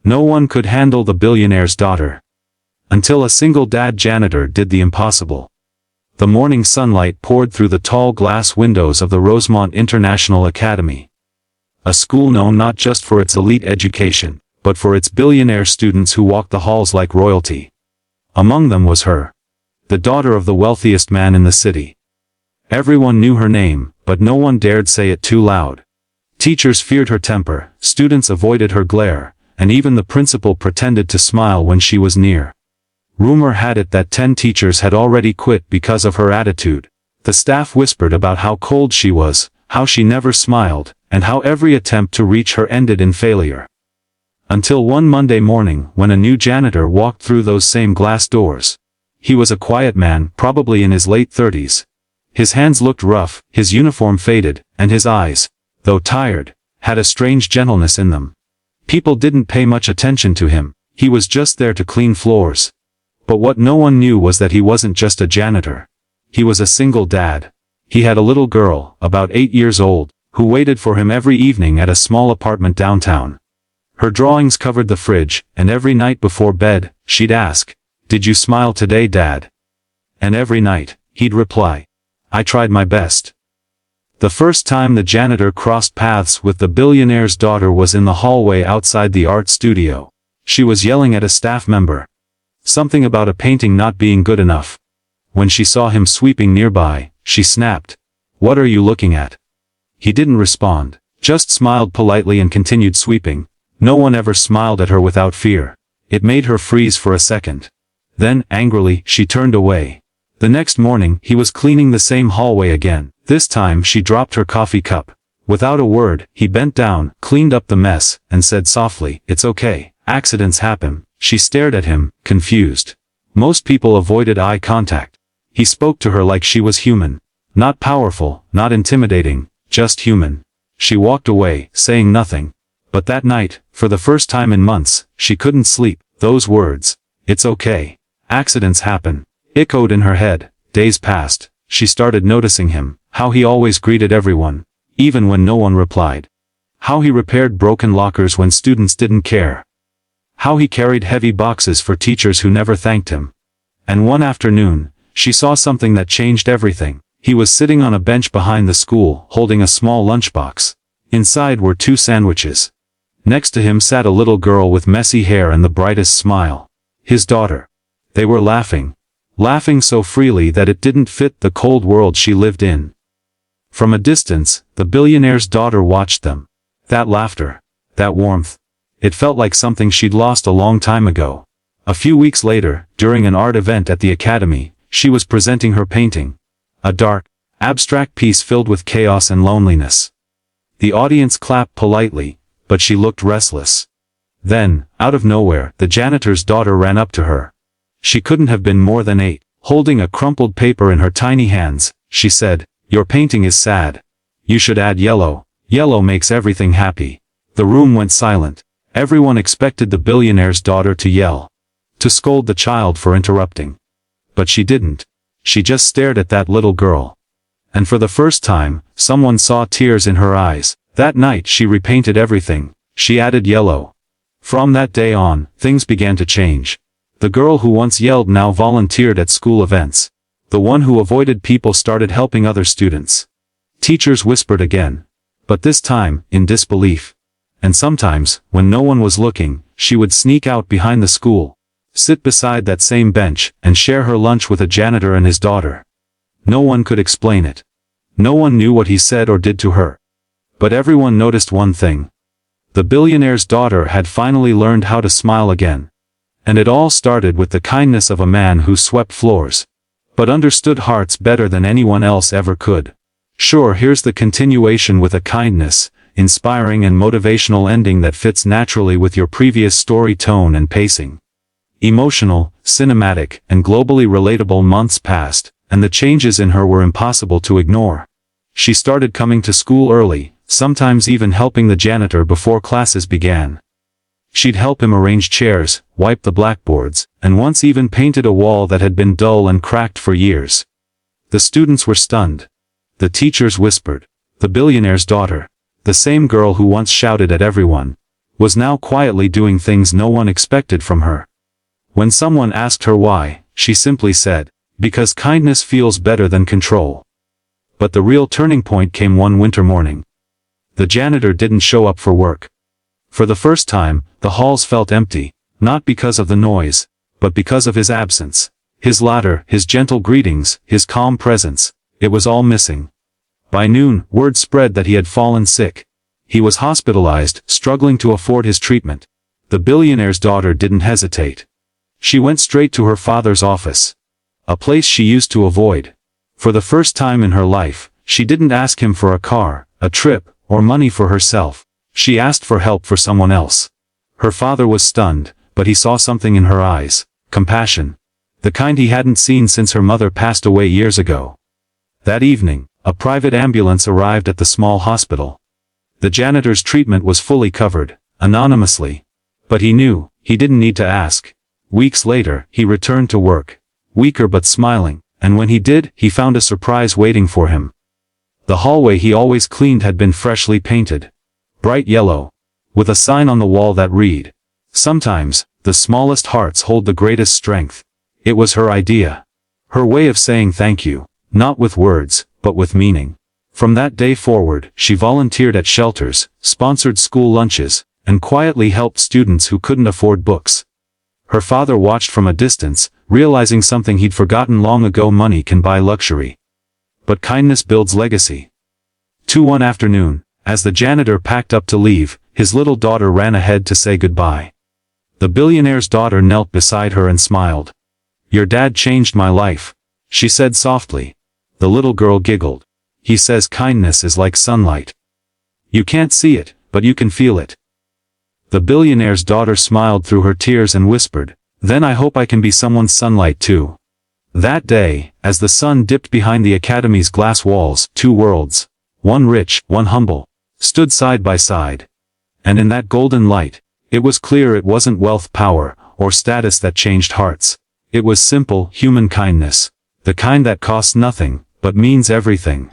No one could handle the billionaire's daughter. Until a single dad janitor did the impossible. The morning sunlight poured through the tall glass windows of the Rosemont International Academy. A school known not just for its elite education, but for its billionaire students who walked the halls like royalty. Among them was her. The daughter of the wealthiest man in the city. Everyone knew her name, but no one dared say it too loud. Teachers feared her temper, students avoided her glare, and even the principal pretended to smile when she was near. Rumor had it that 10 teachers had already quit because of her attitude. The staff whispered about how cold she was, how she never smiled, and how every attempt to reach her ended in failure. Until one Monday morning when a new janitor walked through those same glass doors. He was a quiet man, probably in his late 30s. His hands looked rough, his uniform faded, and his eyes, though tired, had a strange gentleness in them. People didn't pay much attention to him, he was just there to clean floors. But what no one knew was that he wasn't just a janitor. He was a single dad. He had a little girl, about 8 years old, who waited for him every evening at a small apartment downtown. Her drawings covered the fridge, and every night before bed, she'd ask, "Did you smile today, Dad?" And every night, he'd reply, "I tried my best." The first time the janitor crossed paths with the billionaire's daughter was in the hallway outside the art studio. She was yelling at a staff member. Something about a painting not being good enough. When she saw him sweeping nearby, she snapped, "What are you looking at?" He didn't respond, just smiled politely and continued sweeping. No one ever smiled at her without fear. It made her freeze for a second. Then, angrily, she turned away. The next morning, he was cleaning the same hallway again. This time she dropped her coffee cup. Without a word, he bent down, cleaned up the mess, and said softly, "It's okay, accidents happen." She stared at him, confused. Most people avoided eye contact. He spoke to her like she was human. Not powerful, not intimidating, just human. She walked away, saying nothing. But that night, for the first time in months, she couldn't sleep. Those words, "It's okay, accidents happen," echoed in her head. Days passed. She started noticing him, how he always greeted everyone, even when no one replied. How he repaired broken lockers when students didn't care. How he carried heavy boxes for teachers who never thanked him. And one afternoon, she saw something that changed everything. He was sitting on a bench behind the school, holding a small lunchbox. Inside were 2 sandwiches. Next to him sat a little girl with messy hair and the brightest smile. His daughter. They were laughing. Laughing so freely that it didn't fit the cold world she lived in. From a distance, the billionaire's daughter watched them. That laughter. That warmth. It felt like something she'd lost a long time ago. A few weeks later, during an art event at the academy, she was presenting her painting. A dark, abstract piece filled with chaos and loneliness. The audience clapped politely, but she looked restless. Then, out of nowhere, the janitor's daughter ran up to her. She couldn't have been more than 8. Holding a crumpled paper in her tiny hands, she said, "Your painting is sad. You should add yellow. Yellow makes everything happy." The room went silent. Everyone expected the billionaire's daughter to yell. To scold the child for interrupting. But she didn't. She just stared at that little girl. And for the first time, someone saw tears in her eyes. That night she repainted everything. She added yellow. From that day on, things began to change. The girl who once yelled now volunteered at school events. The one who avoided people started helping other students. Teachers whispered again. But this time, in disbelief. And sometimes, when no one was looking, she would sneak out behind the school, sit beside that same bench, and share her lunch with a janitor and his daughter. No one could explain it. No one knew what he said or did to her. But everyone noticed one thing. The billionaire's daughter had finally learned how to smile again. And it all started with the kindness of a man who swept floors, but understood hearts better than anyone else ever could. Sure, here's the continuation with a kindness, inspiring and motivational ending that fits naturally with your previous story tone and pacing. Emotional, cinematic, and globally relatable. Months passed, and the changes in her were impossible to ignore. She started coming to school early, sometimes even helping the janitor before classes began. She'd help him arrange chairs, wipe the blackboards, and once even painted a wall that had been dull and cracked for years. The students were stunned. The teachers whispered. The billionaire's daughter, the same girl who once shouted at everyone, was now quietly doing things no one expected from her. When someone asked her why, she simply said, "Because kindness feels better than control." But the real turning point came one winter morning. The janitor didn't show up for work. For the first time, the halls felt empty, not because of the noise, but because of his absence. His laughter, his gentle greetings, his calm presence, it was all missing. By noon, word spread that he had fallen sick. He was hospitalized, struggling to afford his treatment. The billionaire's daughter didn't hesitate. She went straight to her father's office. A place she used to avoid. For the first time in her life, she didn't ask him for a car, a trip, or money for herself. She asked for help for someone else. Her father was stunned, but he saw something in her eyes, compassion. The kind he hadn't seen since her mother passed away years ago. That evening, a private ambulance arrived at the small hospital. The janitor's treatment was fully covered, anonymously. But he knew, he didn't need to ask. Weeks later, he returned to work. Weaker but smiling, and when he did, he found a surprise waiting for him. The hallway he always cleaned had been freshly painted. Bright yellow. With a sign on the wall that read, "Sometimes, the smallest hearts hold the greatest strength." It was her idea. Her way of saying thank you, not with words, but with meaning. From that day forward, she volunteered at shelters, sponsored school lunches, and quietly helped students who couldn't afford books. Her father watched from a distance, realizing something he'd forgotten long ago: money can buy luxury. But kindness builds legacy. One afternoon, as the janitor packed up to leave, his little daughter ran ahead to say goodbye. The billionaire's daughter knelt beside her and smiled. "Your dad changed my life," she said softly. The little girl giggled. "He says kindness is like sunlight. You can't see it, but you can feel it." The billionaire's daughter smiled through her tears and whispered, "Then I hope I can be someone's sunlight too." That day, as the sun dipped behind the academy's glass walls, two worlds, one rich, one humble, stood side by side. And in that golden light, it was clear it wasn't wealth, power, or status that changed hearts. It was simple, human kindness. The kind that costs nothing, but means everything.